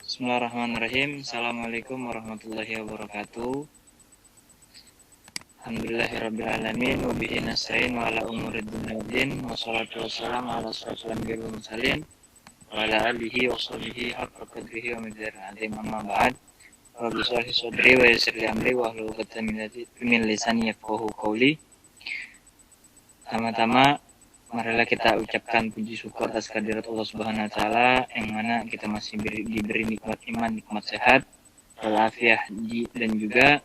Bismillahirrahmanirrahim. Assalamualaikum warahmatullahi wabarakatuh. Alhamdulillahirrabbilalamin. Wabihi nasta'in wa ala umurid dunya waddin. Wassalatu wassalamu ala asyrofil anbiya'i wal mursalin wa ala alihi wa sahbihi haqqa qadrihi wa miqdaril azim. Amma ba'd. Rabbi shrah li sadri wa yassir li amri wahlul 'uqdatam min lisani yafqahu qawli. Pertama-tama, marilah kita ucapkan puji syukur atas kehadirat Allah Subhanahu wa taala yang mana kita masih diberi nikmat iman, nikmat sehat, walafiat dan juga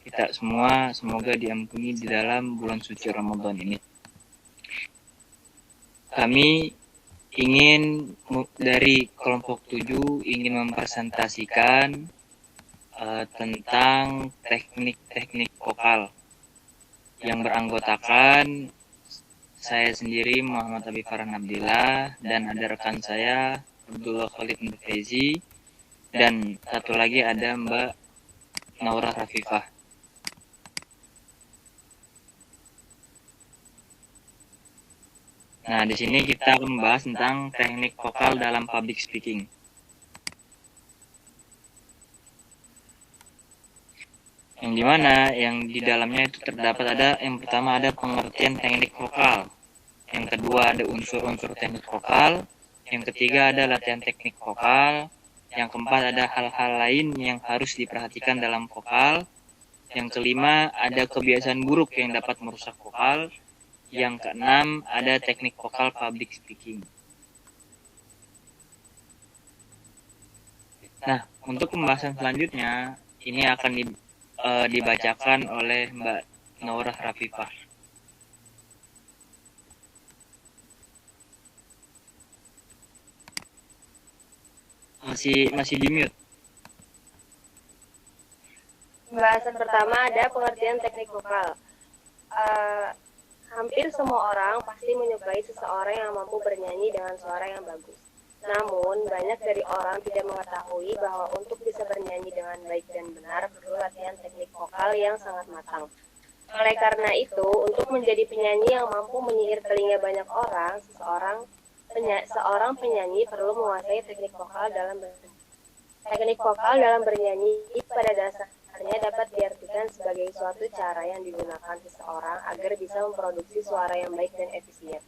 kita semua semoga diampuni di dalam bulan suci Ramadan ini. Kami ingin dari kelompok 7 ingin mempresentasikan tentang teknik-teknik vokal yang beranggotakan saya sendiri Muhammad Abi Farhan Abdillah dan ada rekan saya Abdullah Khalid Murtezi dan satu lagi ada Mbak Naura Rafifah. Nah, di sini kita akan membahas tentang teknik vokal dalam public speaking. Yang dimana yang di dalamnya itu terdapat yang pertama ada pengertian teknik vokal, yang kedua ada unsur-unsur teknik vokal, yang ketiga ada latihan teknik vokal, yang keempat ada hal-hal lain yang harus diperhatikan dalam vokal, yang kelima ada kebiasaan buruk yang dapat merusak vokal, yang keenam ada teknik vokal public speaking. Nah, untuk pembahasan selanjutnya ini akan dibacakan oleh Mbak Naura Rafifah. Masih di mute. Pembahasan pertama ada pengertian teknik vokal. Hampir semua orang pasti menyukai seseorang yang mampu bernyanyi dengan suara yang bagus. Namun, banyak dari orang tidak mengetahui bahwa untuk bisa bernyanyi dengan baik dan benar perlu latihan teknik vokal yang sangat matang. Oleh karena itu, untuk menjadi penyanyi yang mampu menyihir telinga banyak orang, seorang penyanyi perlu menguasai teknik vokal dalam bernyanyi. Teknik vokal dalam bernyanyi pada dasarnya dapat diartikan sebagai suatu cara yang digunakan seseorang agar bisa memproduksi suara yang baik dan efisien.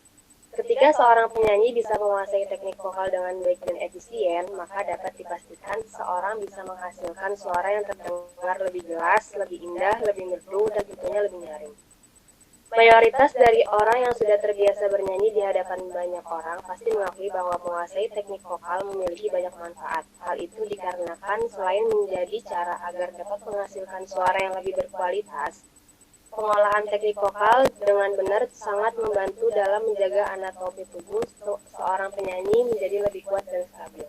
Ketika seorang penyanyi bisa menguasai teknik vokal dengan baik dan efisien, maka dapat dipastikan seorang bisa menghasilkan suara yang terdengar lebih jelas, lebih indah, lebih merdu, dan tentunya lebih nyaring. Mayoritas dari orang yang sudah terbiasa bernyanyi di hadapan banyak orang pasti mengakui bahwa menguasai teknik vokal memiliki banyak manfaat. Hal itu dikarenakan selain menjadi cara agar dapat menghasilkan suara yang lebih berkualitas, pengolahan teknik vokal dengan benar sangat membantu dalam menjaga anatomi tubuh seorang penyanyi menjadi lebih kuat dan stabil.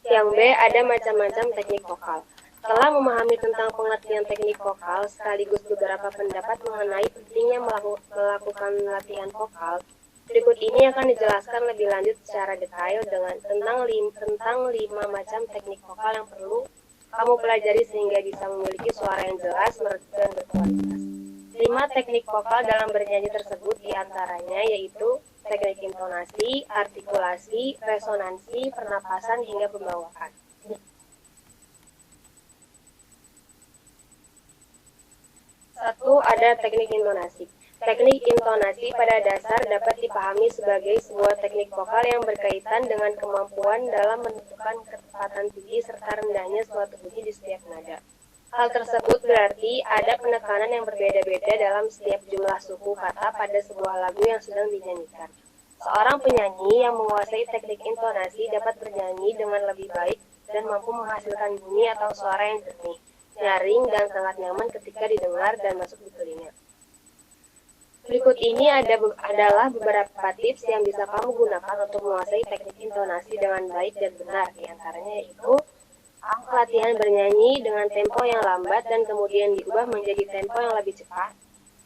Yang B, ada macam-macam teknik vokal. Setelah memahami tentang pengertian teknik vokal sekaligus beberapa pendapat mengenai pentingnya melakukan latihan vokal, berikut ini akan dijelaskan lebih lanjut secara detail tentang 5 macam teknik vokal yang perlu kamu pelajari sehingga bisa memiliki suara yang jelas, merdu, dan berkualitas. 5 teknik vokal dalam bernyanyi tersebut diantaranya yaitu teknik intonasi, artikulasi, resonansi, pernapasan, hingga pembawaan. 1. Ada teknik intonasi. Teknik intonasi pada dasar dapat dipahami sebagai sebuah teknik vokal yang berkaitan dengan kemampuan dalam menentukan ketepatan tinggi serta rendahnya suatu bunyi di setiap nada. Hal tersebut berarti ada penekanan yang berbeda-beda dalam setiap jumlah suku kata pada sebuah lagu yang sedang dinyanyikan. Seorang penyanyi yang menguasai teknik intonasi dapat bernyanyi dengan lebih baik dan mampu menghasilkan bunyi atau suara yang jernih, nyaring, dan sangat nyaman ketika didengar dan masuk di telinga. Berikut ini adalah beberapa tips yang bisa kamu gunakan untuk menguasai teknik intonasi dengan baik dan benar. Di antaranya yaitu latihan bernyanyi dengan tempo yang lambat dan kemudian diubah menjadi tempo yang lebih cepat.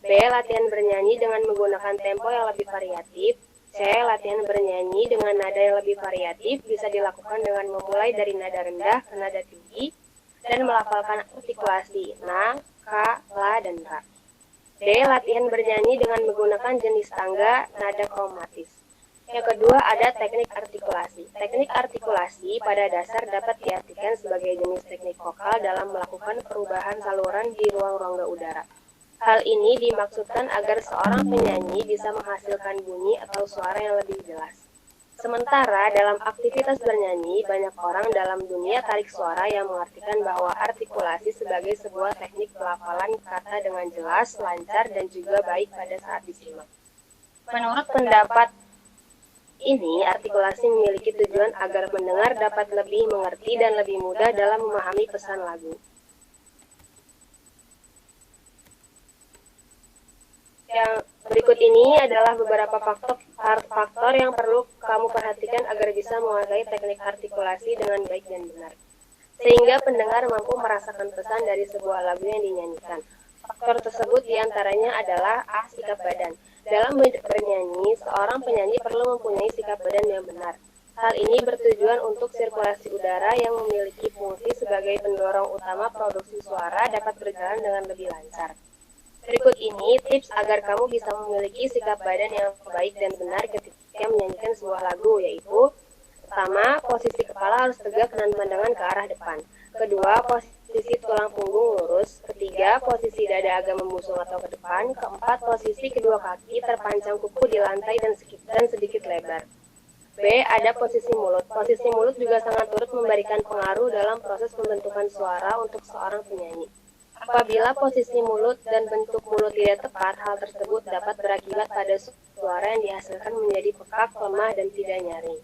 B. Latihan bernyanyi dengan menggunakan tempo yang lebih variatif. C. Latihan bernyanyi dengan nada yang lebih variatif bisa dilakukan dengan memulai dari nada rendah ke nada tinggi dan melafalkan artikulasi na, ka, la, dan ra. D. Latihan bernyanyi dengan menggunakan jenis tangga nada kromatis. Yang kedua ada teknik artikulasi. Teknik artikulasi pada dasar dapat diartikan sebagai jenis teknik vokal dalam melakukan perubahan saluran di ruang rongga udara. Hal ini dimaksudkan agar seorang penyanyi bisa menghasilkan bunyi atau suara yang lebih jelas. Sementara dalam aktivitas bernyanyi, banyak orang dalam dunia tarik suara yang mengartikan bahwa artikulasi sebagai sebuah teknik pelafalan kata dengan jelas, lancar, dan juga baik pada saat disimak. Menurut pendapat ini, artikulasi memiliki tujuan agar pendengar dapat lebih mengerti dan lebih mudah dalam memahami pesan lagu. Yang berikut ini adalah beberapa faktor yang perlu kamu perhatikan agar bisa menguasai teknik artikulasi dengan baik dan benar, sehingga pendengar mampu merasakan pesan dari sebuah lagu yang dinyanyikan. Faktor tersebut diantaranya adalah sikap badan. Dalam bernyanyi, seorang penyanyi perlu mempunyai sikap badan yang benar. Hal ini bertujuan untuk sirkulasi udara yang memiliki fungsi sebagai pendorong utama produksi suara dapat berjalan dengan lebih lancar. Berikut ini tips agar kamu bisa memiliki sikap badan yang baik dan benar ketika menyanyikan sebuah lagu, yaitu: pertama, posisi kepala harus tegak dan pandangan ke arah depan. Kedua, posisi tulang punggung lurus. Ketiga, posisi dada agak membusung atau ke depan. Keempat, posisi kedua kaki terpancang kuku di lantai dan sedikit lebar. B. Ada posisi mulut. Posisi mulut juga sangat turut memberikan pengaruh dalam proses pembentukan suara untuk seorang penyanyi. Apabila posisi mulut dan bentuk mulut tidak tepat, hal tersebut dapat berakibat pada suara yang dihasilkan menjadi pekak, lemah, dan tidak nyaring.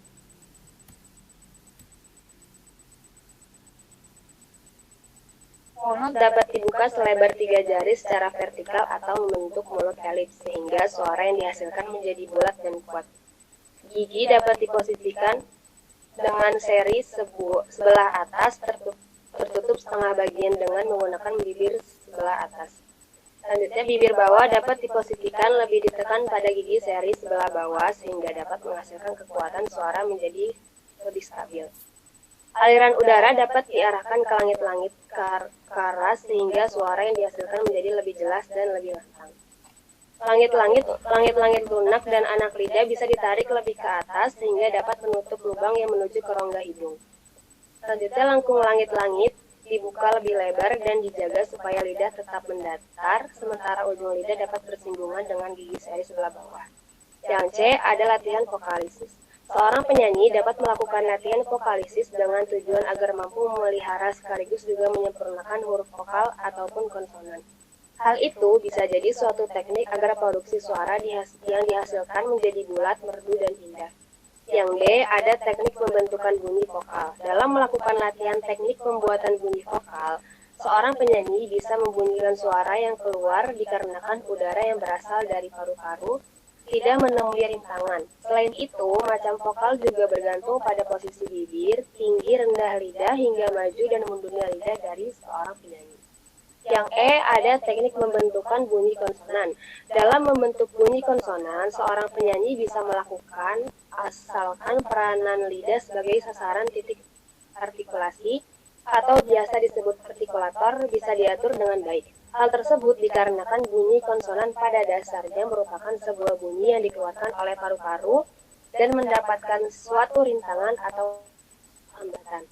Mulut dapat dibuka selebar 3 jari secara vertikal atau membentuk mulut elips, sehingga suara yang dihasilkan menjadi bulat dan kuat. Gigi dapat diposisikan dengan seri sebelah atas tertutup setengah bagian dengan menggunakan bibir sebelah atas. Selanjutnya, bibir bawah dapat diposisikan lebih ditekan pada gigi seri sebelah bawah sehingga dapat menghasilkan kekuatan suara menjadi lebih stabil. Aliran udara dapat diarahkan ke langit-langit keras sehingga suara yang dihasilkan menjadi lebih jelas dan lebih lantang. Langit-langit lunak dan anak lidah bisa ditarik lebih ke atas sehingga dapat menutup lubang yang menuju ke rongga hidung. Selanjutnya, lengkung langit-langit dibuka lebih lebar dan dijaga supaya lidah tetap mendatar, sementara ujung lidah dapat bersinggungan dengan gigi seri sebelah bawah. Yang C. Ada latihan vokalisis. Seorang penyanyi dapat melakukan latihan vokalisis dengan tujuan agar mampu memelihara sekaligus juga menyempurnakan huruf vokal ataupun konsonan. Hal itu bisa jadi suatu teknik agar produksi suara yang dihasilkan menjadi bulat, merdu, dan indah. Yang D. Ada teknik pembentukan bunyi vokal. Dalam melakukan latihan teknik pembuatan bunyi vokal, seorang penyanyi bisa membunyikan suara yang keluar dikarenakan udara yang berasal dari paru-paru tidak menemui rintangan. Selain itu, macam vokal juga bergantung pada posisi bibir, tinggi rendah lidah, hingga maju dan mundurnya lidah dari seorang penyanyi. Yang E. Ada teknik pembentukan bunyi konsonan. Dalam membentuk bunyi konsonan, seorang penyanyi bisa melakukan asalkan peranan lidah sebagai sasaran titik artikulasi atau biasa disebut artikulator bisa diatur dengan baik. Hal tersebut dikarenakan bunyi konsonan pada dasarnya merupakan sebuah bunyi yang dikeluarkan oleh paru-paru dan mendapatkan suatu rintangan atau hambatan.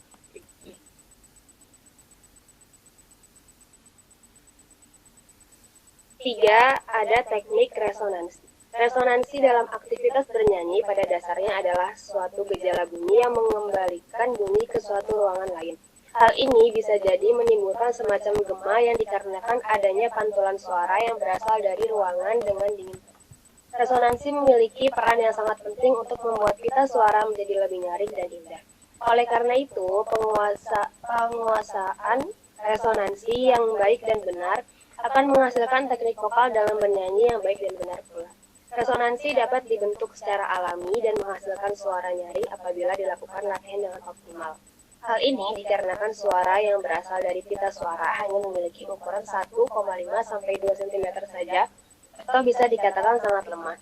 3. Ada teknik resonansi. Resonansi dalam aktivitas bernyanyi pada dasarnya adalah suatu gejala bunyi yang mengembalikan bunyi ke suatu ruangan lain. Hal ini bisa jadi menimbulkan semacam gema yang dikarenakan adanya pantulan suara yang berasal dari ruangan dengan dingin. Resonansi memiliki peran yang sangat penting untuk membuat pita suara menjadi lebih nyaring dan indah. Oleh karena itu, penguasaan resonansi yang baik dan benar akan menghasilkan teknik vokal dalam bernyanyi yang baik dan benar pula. Resonansi dapat dibentuk secara alami dan menghasilkan suara nyaring apabila dilakukan latihan dengan optimal. Hal ini dikarenakan suara yang berasal dari pita suara hanya memiliki ukuran 1,5 sampai 2 cm saja atau bisa dikatakan sangat lemah.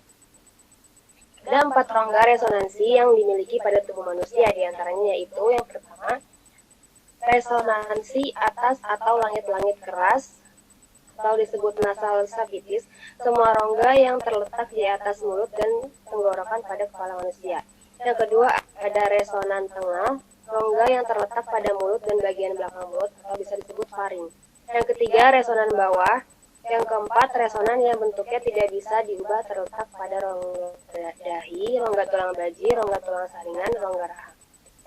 Ada 4 rongga resonansi yang dimiliki pada tubuh manusia, diantaranya yaitu yang pertama, resonansi atas atau langit-langit keras, atau disebut nasal sabitis, semua rongga yang terletak di atas mulut dan tenggorokan pada kepala manusia. Yang kedua, ada resonan tengah, rongga yang terletak pada mulut dan bagian belakang mulut atau bisa disebut faring. Yang ketiga, resonan bawah. Yang keempat, resonan yang bentuknya tidak bisa diubah terletak pada rongga dahi, rongga tulang baji, rongga tulang saringan, rongga rahang.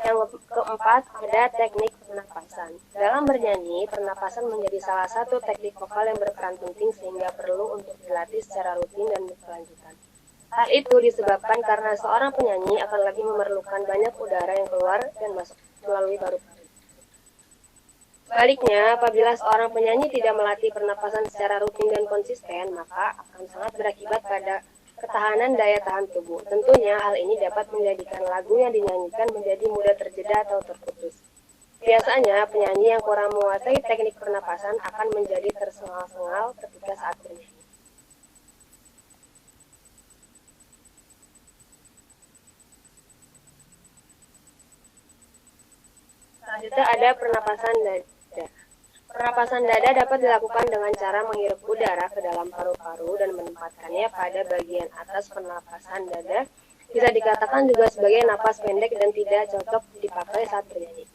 Yang keempat, ada teknik pernapasan. Dalam bernyanyi, pernapasan menjadi salah satu teknik vokal yang berperan penting sehingga perlu untuk dilatih secara rutin dan berkelanjutan. Hal itu disebabkan karena seorang penyanyi akan lebih memerlukan banyak udara yang keluar dan masuk melalui paru-paru. Sebaliknya, apabila seorang penyanyi tidak melatih pernapasan secara rutin dan konsisten, maka akan sangat berakibat pada ketahanan daya tahan tubuh. Tentunya hal ini dapat menjadikan lagu yang dinyanyikan menjadi mudah terjeda atau terputus. Biasanya penyanyi yang kurang menguasai teknik pernapasan akan menjadi tersengal-sengal ketika saat bernyanyi. Selanjutnya ada pernapasan dada. Pernapasan dada dapat dilakukan dengan cara menghirup udara ke dalam paru-paru dan menempatkannya pada bagian atas pernapasan dada. Bisa dikatakan juga sebagai napas pendek dan tidak cocok dipakai saat bernyanyi.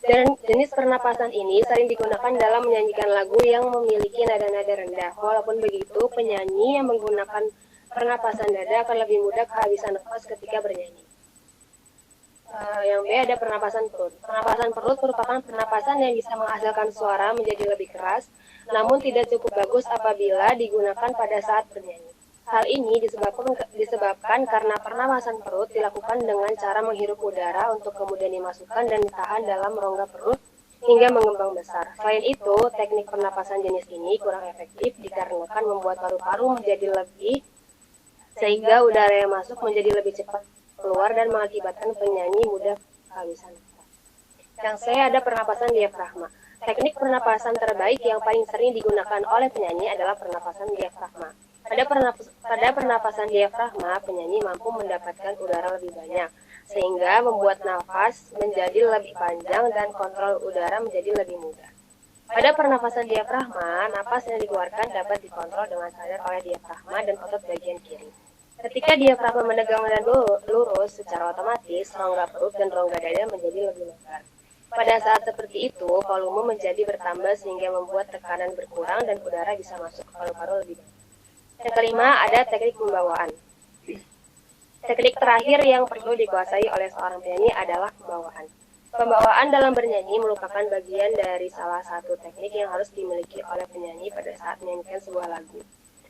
Dan jenis pernapasan ini sering digunakan dalam menyanyikan lagu yang memiliki nada-nada rendah. Walaupun begitu, penyanyi yang menggunakan pernapasan dada akan lebih mudah kehabisan nafas ketika bernyanyi. Yang B ada pernapasan perut. Pernapasan perut merupakan pernapasan yang bisa menghasilkan suara menjadi lebih keras, namun tidak cukup bagus apabila digunakan pada saat bernyanyi. Hal ini disebabkan karena pernapasan perut dilakukan dengan cara menghirup udara untuk kemudian dimasukkan dan ditahan dalam rongga perut hingga mengembang besar. Selain itu, teknik pernapasan jenis ini kurang efektif dikarenakan membuat paru-paru menjadi lebih sehingga udara yang masuk menjadi lebih cepat keluar dan mengakibatkan penyanyi mudah kehabisan. Yang saya ada pernapasan diafragma. Teknik pernapasan terbaik yang paling sering digunakan oleh penyanyi adalah pernapasan diafragma. Pada pernapasan diafragma, penyanyi mampu mendapatkan udara lebih banyak, sehingga membuat nafas menjadi lebih panjang dan kontrol udara menjadi lebih mudah. Pada pernapasan diafragma, napas yang dikeluarkan dapat dikontrol dengan sadar oleh diafragma dan otot bagian kiri. Ketika diafragma menegang dan lurus, secara otomatis rongga perut dan rongga dada menjadi lebih lebar. Pada saat seperti itu, volume menjadi bertambah sehingga membuat tekanan berkurang dan udara bisa masuk ke paru-paru lebih banyak. Yang kelima, ada teknik pembawaan. Teknik terakhir yang perlu dikuasai oleh seorang penyanyi adalah pembawaan. Pembawaan dalam bernyanyi merupakan bagian dari salah satu teknik yang harus dimiliki oleh penyanyi pada saat menyanyikan sebuah lagu.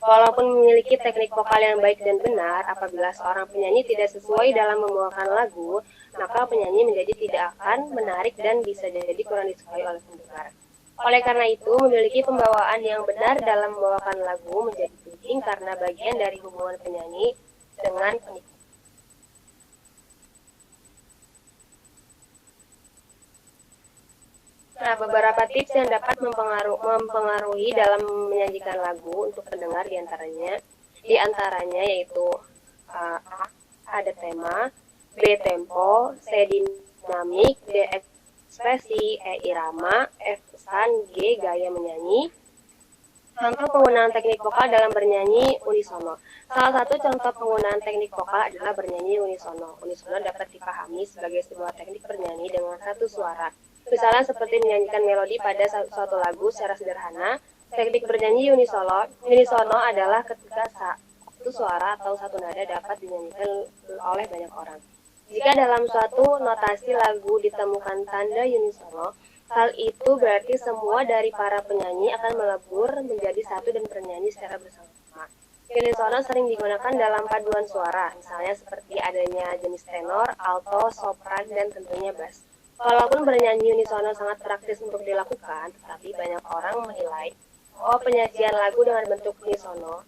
Walaupun memiliki teknik vokal yang baik dan benar, apabila seorang penyanyi tidak sesuai dalam membawakan lagu, maka penyanyi menjadi tidak akan menarik dan bisa jadi kurang disukai oleh pendengar. Oleh karena itu, memiliki pembawaan yang benar dalam membawakan lagu menjadi penting karena bagian dari hubungan penyanyi dengan penikmat. Nah, beberapa tips yang dapat mempengaruhi dalam menyajikan lagu untuk pendengar diantaranya yaitu A. Ada tema, B. Tempo, C. Dinamik, D. Ekspresi, E. Irama, F. Pesan, G. Gaya menyanyi. Contoh penggunaan teknik vokal dalam bernyanyi unisono. Salah satu contoh penggunaan teknik vokal adalah bernyanyi unisono. Unisono dapat dipahami sebagai sebuah teknik bernyanyi dengan satu suara. Misalnya seperti menyanyikan melodi pada suatu lagu secara sederhana. Teknik bernyanyi unisono adalah ketika satu suara atau satu nada dapat dinyanyikan oleh banyak orang. Jika dalam suatu notasi lagu ditemukan tanda unisono, hal itu berarti semua dari para penyanyi akan melebur menjadi satu dan bernyanyi secara bersama. Unisono sering digunakan dalam paduan suara, misalnya seperti adanya jenis tenor, alto, sopran, dan tentunya bass. Walaupun bernyanyi unisono sangat praktis untuk dilakukan, tetapi banyak orang menilai bahwa penyajian lagu dengan bentuk unisono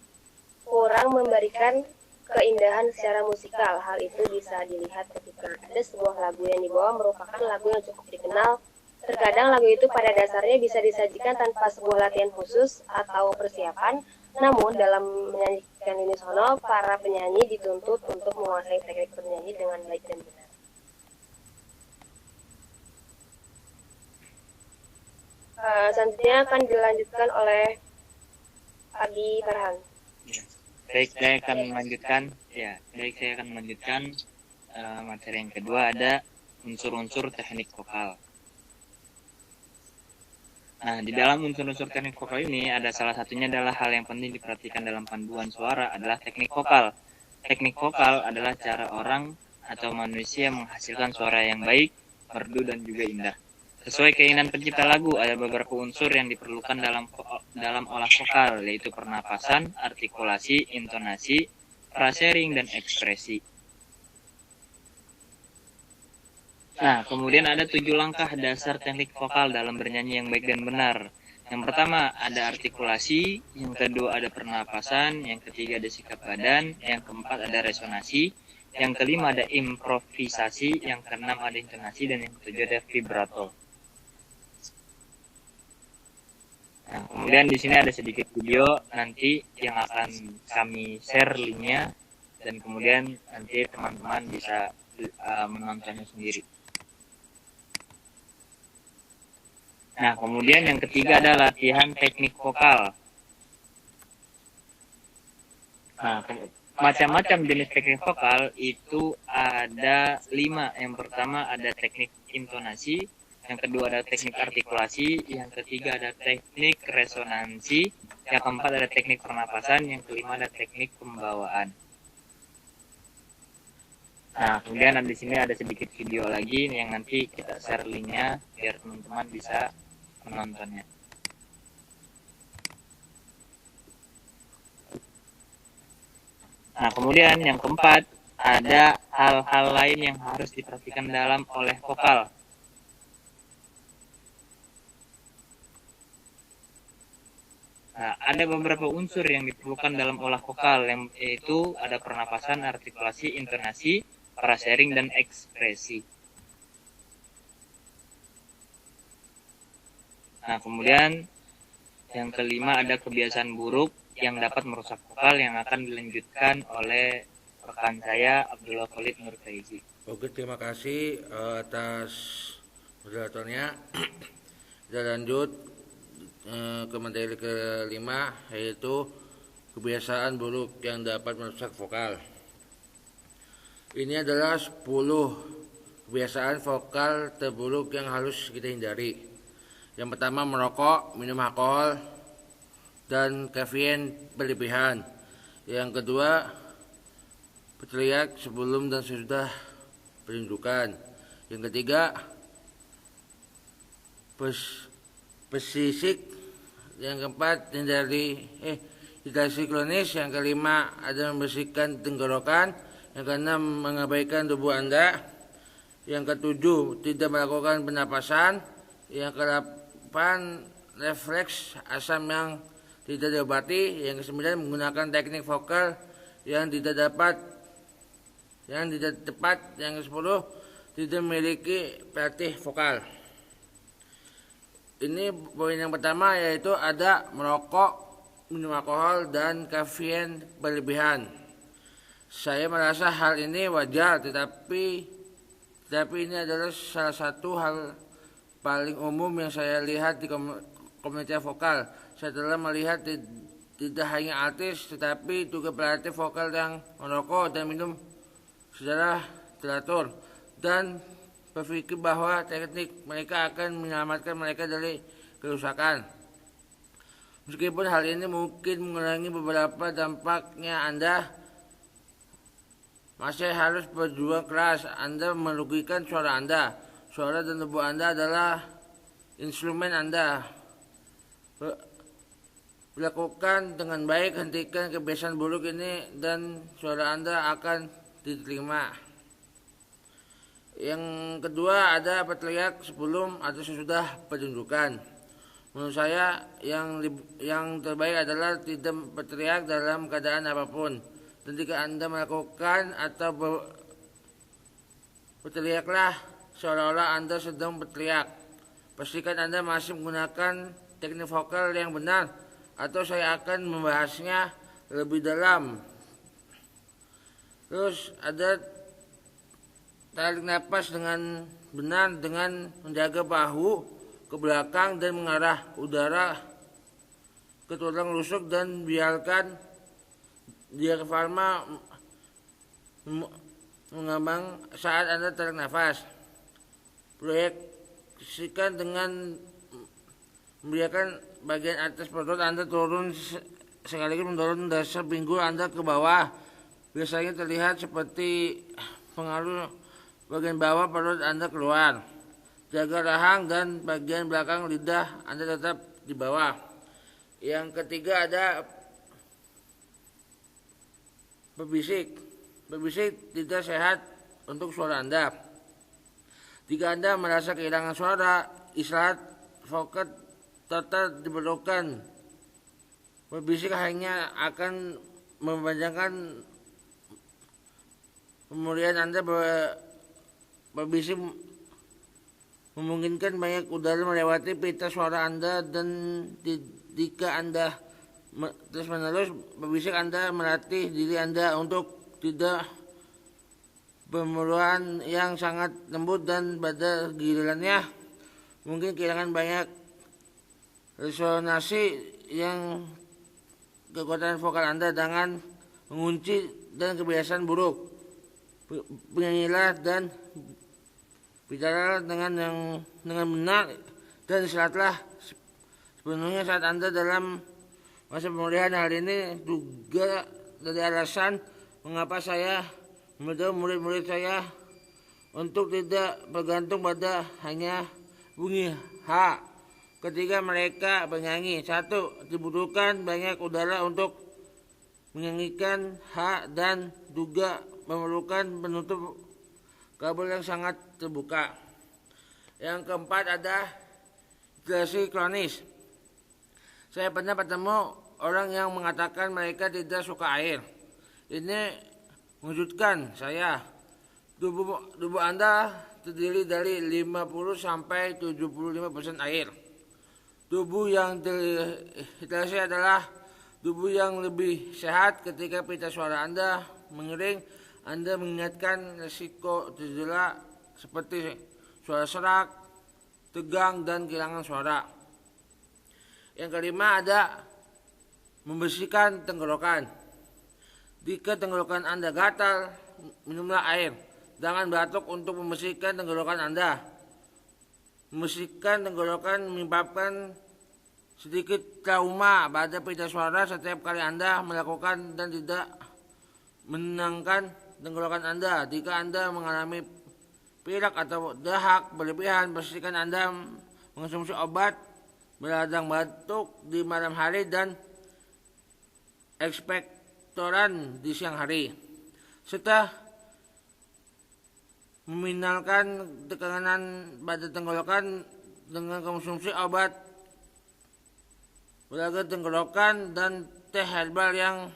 kurang memberikan keindahan secara musikal. Hal itu bisa dilihat ketika ada sebuah lagu yang dibawa merupakan lagu yang cukup dikenal. Terkadang lagu itu pada dasarnya bisa disajikan tanpa sebuah latihan khusus atau persiapan. Namun dalam menyanyikan unisono, para penyanyi dituntut untuk menguasai teknik bernyanyi dengan baik dan benar. Selanjutnya akan dilanjutkan oleh Abi Farhan. Ya. Baik, saya akan melanjutkan. Materi yang kedua ada unsur-unsur teknik vokal. Nah, di dalam unsur-unsur teknik vokal ini ada salah satunya adalah hal yang penting diperhatikan dalam panduan suara adalah teknik vokal. Teknik vokal adalah cara orang atau manusia menghasilkan suara yang baik, merdu dan juga indah. Sesuai keinginan pencipta lagu, ada beberapa unsur yang diperlukan dalam olah vokal, yaitu pernapasan, artikulasi, intonasi, frasering, dan ekspresi. Nah, kemudian ada 7 langkah dasar teknik vokal dalam bernyanyi yang baik dan benar. Yang pertama ada artikulasi, yang kedua ada pernapasan, yang ketiga ada sikap badan, yang keempat ada resonasi, yang kelima ada improvisasi, yang keenam ada intonasi, dan yang ketujuh ada vibrato. Nah, kemudian di sini ada sedikit video nanti yang akan kami share linknya, dan kemudian nanti teman-teman bisa menontonnya sendiri. Nah, kemudian yang ketiga ada latihan teknik vokal. Nah, macam-macam jenis teknik vokal itu ada 5. Yang pertama ada teknik intonasi, yang kedua ada teknik artikulasi, yang ketiga ada teknik resonansi, yang keempat ada teknik pernapasan, yang kelima ada teknik pembawaan. Nah, kemudian di sini ada sedikit video lagi yang nanti kita share linknya biar teman-teman bisa menontonnya. Nah, kemudian yang keempat ada hal-hal lain yang harus diperhatikan dalam oleh vokal. Nah, ada beberapa unsur yang diperlukan dalam olah vokal, yaitu ada pernapasan, artikulasi, intonasi, frasering, dan ekspresi. Nah, kemudian yang kelima ada kebiasaan buruk yang dapat merusak vokal yang akan dilanjutkan oleh rekan saya Abdullah Khalid Nur Faizi. Oke, terima kasih atas moderatornya. Kita lanjut ke materi kelima, yaitu kebiasaan buruk yang dapat merusak vokal. Ini adalah 10 kebiasaan vokal terburuk yang harus kita hindari. Yang pertama, merokok, minum alkohol, dan kafein berlebihan. Yang kedua, berteriak sebelum dan sesudah pertunjukan. Yang ketiga, pesisik. Yang keempat, hindari hidrasi kronis. Yang kelima, ada membersihkan tenggorokan. Yang keenam, mengabaikan tubuh Anda. Yang ketujuh, tidak melakukan pernapasan. Yang ke-8, refleks asam yang tidak diobati. Yang ke-9, menggunakan teknik vokal yang tidak tepat. Yang ke-10, tidak memiliki pelatih vokal. Ini poin yang pertama, yaitu ada merokok, minum alkohol, dan kafein berlebihan. Saya merasa hal ini wajar, tetapi ini adalah salah satu hal paling umum yang saya lihat di komunitas vokal. Saya telah melihat tidak hanya artis, tetapi juga pelatih vokal yang merokok dan minum secara teratur dan berpikir bahwa teknik mereka akan menyelamatkan mereka dari kerusakan. Meskipun hal ini mungkin mengurangi beberapa dampaknya, Anda masih harus berjuang keras. Anda merugikan suara Anda. Suara dan tubuh Anda adalah instrumen Anda. Lakukan dengan baik, hentikan kebiasaan buruk ini dan suara Anda akan diterima. Yang kedua, ada berteriak sebelum atau sesudah pertunjukan. Menurut saya yang terbaik adalah tidak berteriak dalam keadaan apapun. Dan jika Anda melakukan atau berteriaklah seolah-olah Anda sedang berteriak. Pastikan Anda masih menggunakan teknik vokal yang benar, atau saya akan membahasnya lebih dalam. Terus ada tarik nafas dengan benar dengan menjaga bahu ke belakang dan mengarah udara ke tulang rusuk dan biarkan diafragma mengembang saat Anda tarik nafas. Proyeksikan dengan membiarkan bagian atas perut Anda turun sekaligus mendorong dasar pinggul Anda ke bawah. Biasanya terlihat seperti pengaruh bagian bawah perut Anda keluar. Jaga rahang dan bagian belakang lidah Anda tetap di bawah. Yang ketiga ada berbisik. Berbisik tidak sehat untuk suara Anda. Jika Anda merasa kehilangan suara, istirahat vokal total diperlukan. Berbisik hanya akan memanjangkan pemulihan Anda. Berbisik memungkinkan banyak udara melewati pita suara Anda, dan jika Anda terus-menerus berbisik, Anda melatih diri Anda untuk tidak pemulihan yang sangat lembut, dan pada gilirannya mungkin kehilangan banyak resonansi yang kekuatan vokal Anda dengan mengunci dan kebiasaan buruk. Penyanyilah dan bicara dengan benar dan istirahatlah sepenuhnya saat Anda dalam masa pemulihan. Hal ini juga dari alasan mengapa saya memberitahu murid-murid saya untuk tidak bergantung pada hanya bunyi H ketika mereka bernyanyi. 1. Dibutuhkan banyak udara untuk menyanyikan H, dan juga memerlukan penutup kabel yang sangat terbuka. Yang keempat ada dehidrasi kronis. Saya pernah bertemu orang yang mengatakan mereka tidak suka air. Ini mengejutkan saya. Tubuh Anda terdiri dari 50 sampai 75% air. Tubuh yang terhidrasi adalah tubuh yang lebih sehat. Ketika pita suara Anda mengering, Anda mengingatkan risiko cedera seperti suara serak, tegang, dan kehilangan suara. Yang kelima ada membersihkan tenggorokan. Jika tenggorokan Anda gatal, minumlah air. Jangan batuk untuk membersihkan tenggorokan Anda. Membersihkan tenggorokan menyebabkan sedikit trauma pada pita suara setiap kali Anda melakukan dan tidak menenangkan tenggorokan Anda. Jika Anda mengalami pilek atau dahak berlebihan, pastikan Anda mengonsumsi obat meradang batuk di malam hari dan ekspektoran di siang hari, serta meminimalkan tekanan pada tenggorokan dengan konsumsi obat belaga tenggorokan dan teh herbal yang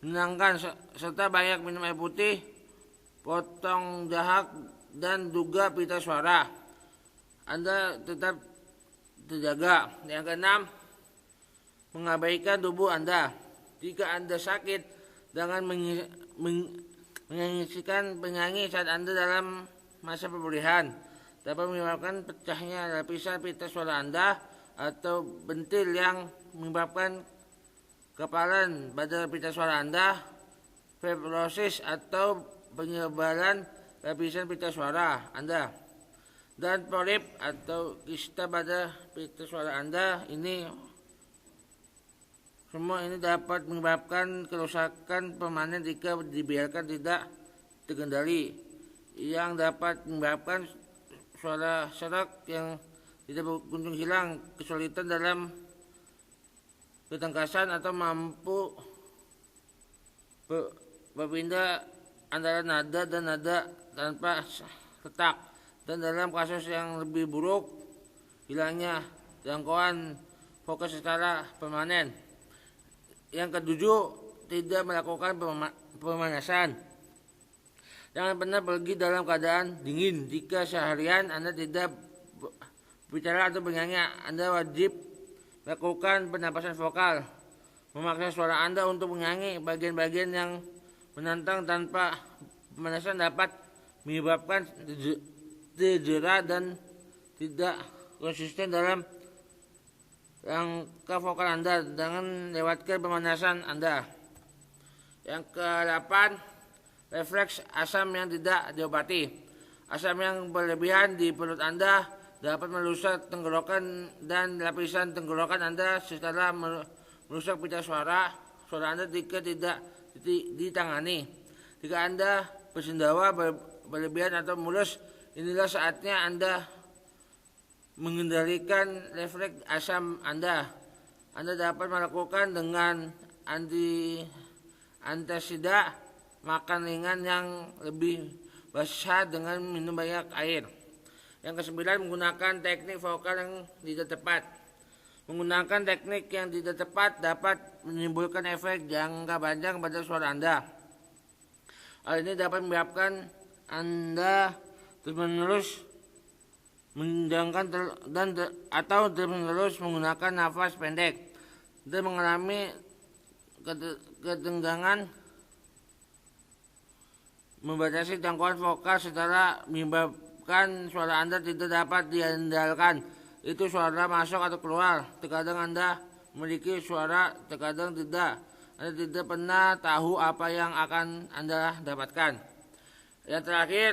menenangkan, serta banyak minum air putih, potong dahak, dan juga pita suara Anda tetap terjaga. Yang keenam, mengabaikan tubuh Anda. Jika Anda sakit, jangan menyaksikan penyanyi saat Anda dalam masa pemulihan, dapat menyebabkan pecahnya lapisan pita suara Anda atau bentil yang menyebabkan kepalan pada pita suara Anda, fibrosis atau penyebaran lapisan pita suara Anda, dan polip atau kista pada pita suara Anda. Semua ini dapat menyebabkan kerusakan permanen jika dibiarkan tidak terkendali, yang dapat menyebabkan suara serak yang tidak kunjung hilang, kesulitan dalam ketangkasan, atau mampu berpindah antara nada dan nada tanpa retak, dan dalam kasus yang lebih buruk, hilangnya jangkauan vokal secara permanen. Yang ketujuh, tidak melakukan pemanasan. Jangan pernah pergi dalam keadaan dingin. Jika seharian Anda tidak bicara atau bernyanyi, Anda wajib lakukan pernapasan vokal. Memaksa suara Anda untuk menyanyi bagian-bagian yang menantang tanpa pemanasan dapat menyebabkan cedera dan tidak konsisten dalam rangka vokal Anda dengan lewatkan pemanasan Anda. Yang ke-8, refleks asam yang tidak diobati. Asam yang berlebihan di perut Anda dapat merusak tenggorokan dan lapisan tenggorokan Anda setelah merusak pita suara Anda jika tidak ditangani. Jika Anda bersendawa berlebihan atau mulus, inilah saatnya Anda mengendalikan refleks asam Anda. Anda dapat melakukan dengan antasida, makan ringan yang lebih basah dengan minum banyak air. Yang ke-9, menggunakan teknik vokal yang tidak tepat. Menggunakan teknik yang tidak tepat dapat menimbulkan efek jangka panjang pada suara Anda. Hal ini dapat menyebabkan Anda terus-menerus mendengarkan atau terus-menerus menggunakan nafas pendek dan mengalami ketenggangan, membatasi jangkauan vokal secara menyebabkan suara Anda tidak dapat diandalkan. Itu suara masuk atau keluar. Terkadang Anda memiliki suara, terkadang tidak. Anda tidak pernah tahu apa yang akan Anda dapatkan. Yang terakhir,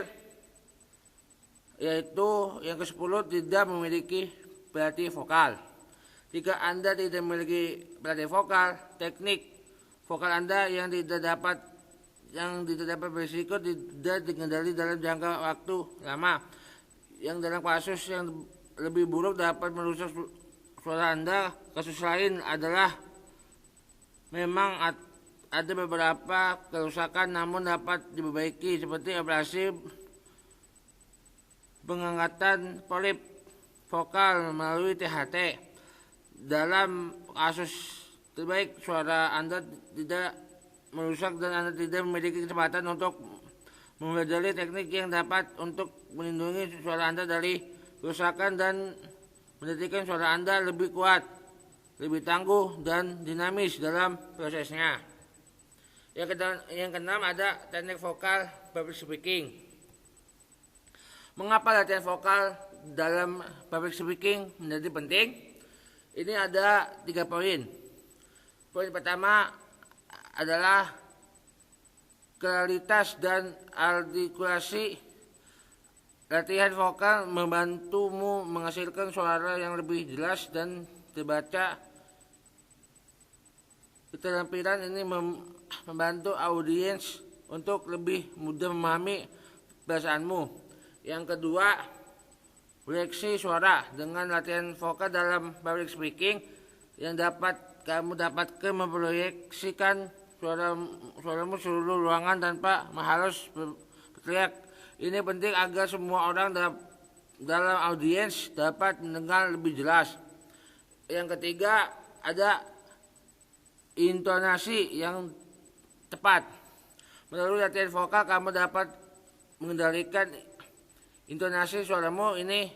yaitu yang ke-10, tidak memiliki pelatih vokal. Jika Anda tidak memiliki pelatih vokal, teknik vokal Anda yang tidak dapat berisiko tidak dikendali dalam jangka waktu lama. Yang dalam kasus yang lebih buruk dapat merusak suara Anda. Kasus lain adalah memang ada beberapa kerusakan namun dapat diperbaiki, seperti operasi pengangkatan polip vokal melalui THT. Dalam kasus terbaik, suara Anda tidak merusak dan Anda tidak memiliki kesempatan untuk mempelajari teknik yang dapat untuk melindungi suara Anda dari kerusakan dan menjadikan suara Anda lebih kuat, lebih tangguh dan dinamis dalam prosesnya. Yang keenam, ada teknik vokal public speaking. Mengapa latihan vokal dalam public speaking menjadi penting? Ini ada 3 poin. Poin pertama adalah klaritas dan artikulasi. Latihan vokal membantumu menghasilkan suara yang lebih jelas dan terbaca. Keterampilan ini membantu audiens untuk lebih mudah memahami perasaanmu. Yang kedua, proyeksi suara. Dengan latihan vokal dalam public speaking yang dapat kamu dapatkan memproyeksikan suaramu seluruh ruangan tanpa harus berteriak. Ini penting agar semua orang dalam audiens dapat mendengar lebih jelas. Yang ketiga, ada intonasi yang tepat. Melalui latihan vokal kamu dapat mengendalikan intonasi suaramu. Ini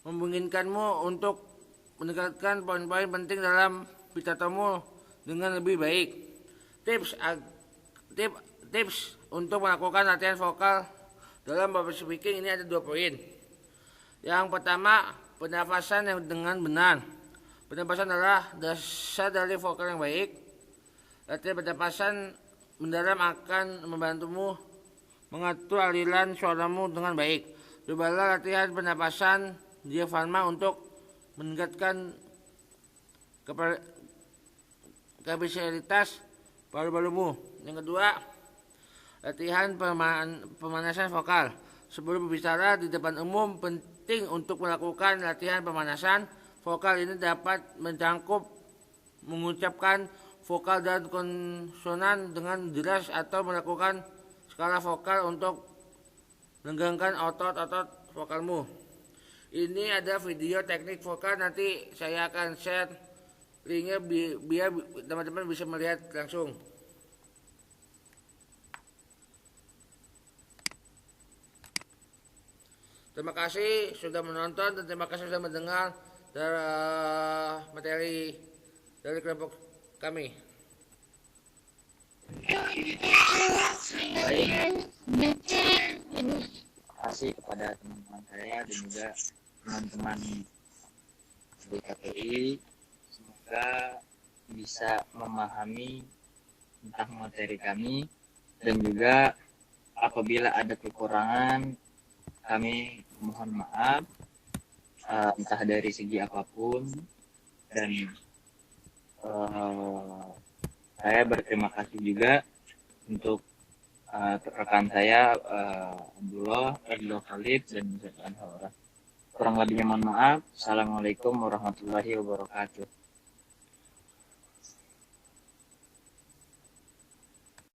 memungkinkanmu untuk meningkatkan poin-poin penting dalam pidatomu dengan lebih baik. Tips untuk melakukan latihan vokal dalam public speaking ini ada 2 poin. Yang pertama, pernafasan yang dengan benar. Pernapasan adalah dasar dari vokal yang baik. Latihan pernapasan mendalam akan membantumu mengatur aliran suaramu dengan baik. Cobalah latihan pernapasan diafragma untuk meningkatkan kapasitas paru-parumu. Yang kedua, latihan pemanasan vokal. Sebelum berbicara di depan umum, penting untuk melakukan latihan pemanasan vokal. Ini dapat mencakup mengucapkan vokal dan konsonan dengan jelas atau melakukan skala vokal untuk menegangkan otot-otot vokalmu. Ini ada video teknik vokal, nanti saya akan share linknya biar teman-teman bisa melihat langsung. Terima kasih sudah menonton dan terima kasih sudah mendengar materi dari kelompok kami. Baik, terima kasih kepada teman-teman saya dan juga teman-teman di KPI. Semoga bisa memahami tentang materi kami, dan juga apabila ada kekurangan kami mohon maaf, entah dari segi apapun. Dan saya berterima kasih juga untuk rekan saya Abdullah Khalid dan Ustaz Anwar. Kurang lebihnya mohon maaf. Assalamualaikum warahmatullahi wabarakatuh.